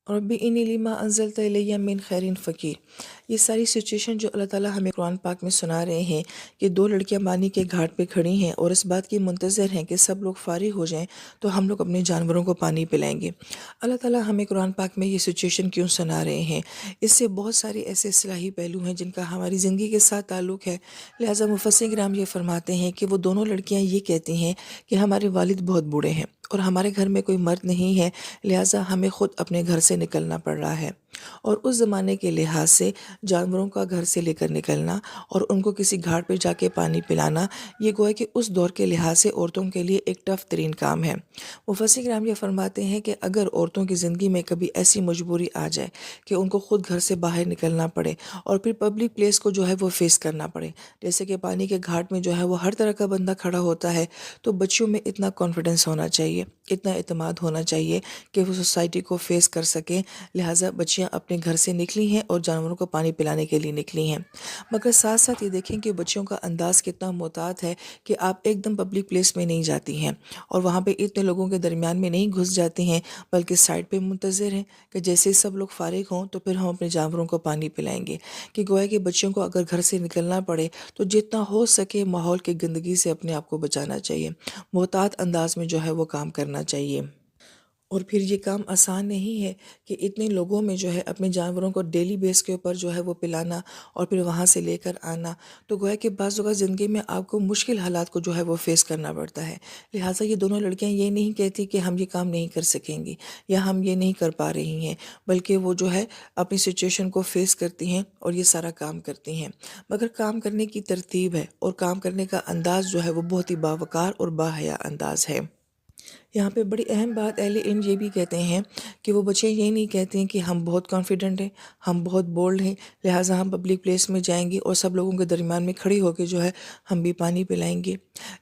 ربی انی لما انزلت الیہ من خیر فقیر۔ یہ ساری سچویشن جو اللہ تعالیٰ ہمیں قرآن پاک میں سنا رہے ہیں کہ دو لڑکیاں پانی کے گھاٹ پہ کھڑی ہیں اور اس بات کی منتظر ہیں کہ سب لوگ فارغ ہو جائیں تو ہم لوگ اپنے جانوروں کو پانی پلائیں گے۔ اللہ تعالیٰ ہمیں قرآن پاک میں یہ سچویشن کیوں سنا رہے ہیں؟ اس سے بہت سارے ایسے اصلاحی پہلو ہیں جن کا ہماری زندگی کے ساتھ تعلق ہے۔ لہٰذا مفسرین کرام یہ فرماتے ہیں کہ وہ دونوں لڑکیاں یہ کہتی ہیں کہ ہمارے والد بہت بوڑھے ہیں اور ہمارے گھر میں کوئی مرد نہیں ہے، لہٰذا ہمیں خود اپنے گھر سے نکلنا پڑ رہا ہے۔ اور اس زمانے کے لحاظ سے جانوروں کا گھر سے لے کر نکلنا اور ان کو کسی گھاٹ پہ جا کے پانی پلانا، یہ گویا کہ اس دور کے لحاظ سے عورتوں کے لیے ایک ٹف ترین کام ہے۔ مفسرین کرام یہ فرماتے ہیں کہ اگر عورتوں کی زندگی میں کبھی ایسی مجبوری آ جائے کہ ان کو خود گھر سے باہر نکلنا پڑے اور پھر پبلک پلیس کو جو ہے وہ فیس کرنا پڑے، جیسے کہ پانی کے گھاٹ میں جو ہے وہ ہر طرح کا بندہ کھڑا ہوتا ہے، تو بچیوں میں اتنا کانفیڈنس ہونا چاہیے، اتنا اعتماد ہونا چاہیے کہ وہ سوسائٹی کو فیس کر سکیں۔ لہٰذا بچیاں اپنے گھر سے نکلی ہیں اور جانوروں کو پانی پلانے کے لیے نکلی ہیں، مگر ساتھ ساتھ یہ دیکھیں کہ بچیوں کا انداز کتنا محتاط ہے کہ آپ ایک دم پبلک پلیس میں نہیں جاتی ہیں اور وہاں پہ اتنے لوگوں کے درمیان میں نہیں گھس جاتی ہیں، بلکہ سائڈ پہ منتظر ہیں کہ جیسے ہی سب لوگ فارغ ہوں تو پھر ہم اپنے جانوروں کو پانی پلائیں گے۔ کہ گویا کہ بچوں کو اگر گھر سے نکلنا پڑے تو جتنا ہو سکے ماحول کی گندگی سے اپنے آپ کو بچانا چاہیے، محتاط انداز میں جو ہے وہ کام کرنا چاہیے۔ اور پھر یہ کام آسان نہیں ہے کہ اتنے لوگوں میں جو ہے اپنے جانوروں کو ڈیلی بیس کے اوپر جو ہے وہ پلانا اور پھر وہاں سے لے کر آنا، تو گویا کہ بعض اوقات زندگی میں آپ کو مشکل حالات کو جو ہے وہ فیس کرنا پڑتا ہے۔ لہٰذا یہ دونوں لڑکیاں یہ نہیں کہتی کہ ہم یہ کام نہیں کر سکیں گی یا ہم یہ نہیں کر پا رہی ہیں، بلکہ وہ جو ہے اپنی سچویشن کو فیس کرتی ہیں اور یہ سارا کام کرتی ہیں، مگر کام کرنے کی ترتیب ہے اور کام کرنے کا انداز جو ہے وہ بہت ہی باوقار اور باحیا انداز ہے۔ یہاں پہ بڑی اہم بات اہل علم یہ بھی کہتے ہیں کہ وہ بچے یہ نہیں کہتے ہیں کہ ہم بہت کانفیڈنٹ ہیں، ہم بہت بولڈ ہیں، لہٰذا ہم پبلک پلیس میں جائیں گے اور سب لوگوں کے درمیان میں کھڑی ہو کے جو ہے ہم بھی پانی پلائیں گے۔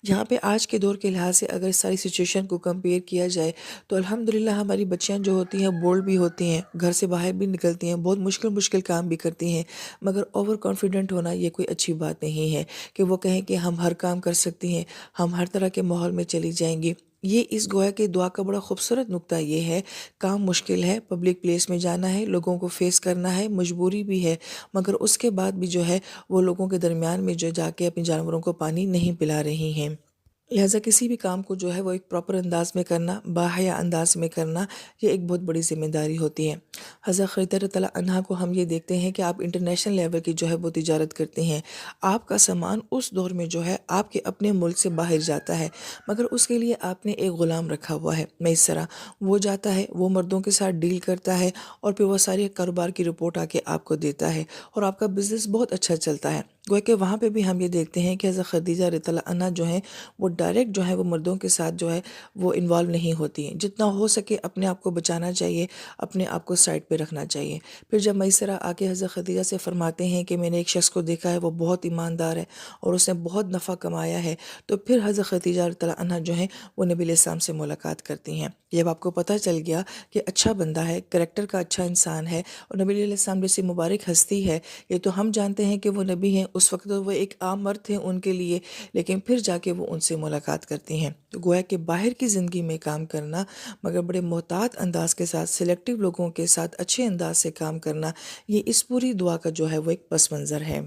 یہاں پہ آج کے دور کے لحاظ سے اگر اس ساری سچویشن کو کمپیئر کیا جائے تو الحمدللہ ہماری بچیاں جو ہوتی ہیں بولڈ بھی ہوتی ہیں، گھر سے باہر بھی نکلتی ہیں، بہت مشکل کام بھی کرتی ہیں، مگر اوور کانفیڈنٹ ہونا یہ کوئی اچھی بات نہیں ہے کہ وہ کہیں کہ ہم ہر کام کر سکتی ہیں، ہم ہر طرح کے ماحول میں چلی جائیں گی۔ یہ اس گویا کے دعا کا بڑا خوبصورت نقطہ یہ ہے، کام مشکل ہے، پبلک پلیس میں جانا ہے، لوگوں کو فیس کرنا ہے، مجبوری بھی ہے، مگر اس کے بعد بھی جو ہے وہ لوگوں کے درمیان میں جو جا کے اپنے جانوروں کو پانی نہیں پلا رہی ہیں۔ لہٰذا کسی بھی کام کو جو ہے وہ ایک پراپر انداز میں کرنا، باحیا انداز میں کرنا، یہ ایک بہت بڑی ذمہ داری ہوتی ہے۔ حضرت خدیجہ رضی اللہ عنہا کو ہم یہ دیکھتے ہیں کہ آپ انٹرنیشنل لیول کی جو ہے وہ تجارت کرتے ہیں، آپ کا سامان اس دور میں جو ہے آپ کے اپنے ملک سے باہر جاتا ہے، مگر اس کے لیے آپ نے ایک غلام رکھا ہوا ہے میسرا، وہ جاتا ہے، وہ مردوں کے ساتھ ڈیل کرتا ہے اور پھر وہ ساری کاروبار کی رپورٹ آ کے آپ کو دیتا ہے اور آپ کا بزنس بہت اچھا چلتا ہے۔ گویا کہ وہاں پہ بھی ہم یہ دیکھتے ہیں کہ حضرت خدیجہ رضی اللہ عنہا جو ہیں وہ ڈائریکٹ جو ہے وہ مردوں کے ساتھ جو ہے وہ انوالو نہیں ہوتی ہیں، جتنا ہو سکے اپنے آپ کو بچانا چاہیے، اپنے آپ کو سائڈ پہ رکھنا چاہیے۔ پھر جب میسرہ آ کے حضرت خدیجہ سے فرماتے ہیں کہ میں نے ایک شخص کو دیکھا ہے، وہ بہت ایماندار ہے اور اس نے بہت نفع کمایا ہے، تو پھر حضرت خدیجہ رضی اللہ عنہا جو ہیں وہ نبی علیہ السلام سے ملاقات کرتی ہیں۔ جب آپ کو پتہ چل گیا کہ اچھا بندہ ہے، کریکٹر کا اچھا انسان ہے اور نبی علیہ السلام جیسی مبارک ہستی ہے، یہ تو ہم جانتے ہیں کہ وہ نبی ہیں، اس وقت وہ ایک عام مرد تھے ان کے لیے، لیکن پھر جا کے وہ ان سے ملاقات کرتی ہیں۔ تو گویا کہ باہر کی زندگی میں کام کرنا، مگر بڑے محتاط انداز کے ساتھ، سلیکٹو لوگوں کے ساتھ اچھے انداز سے کام کرنا، یہ اس پوری دعا کا جو ہے وہ ایک پس منظر ہے۔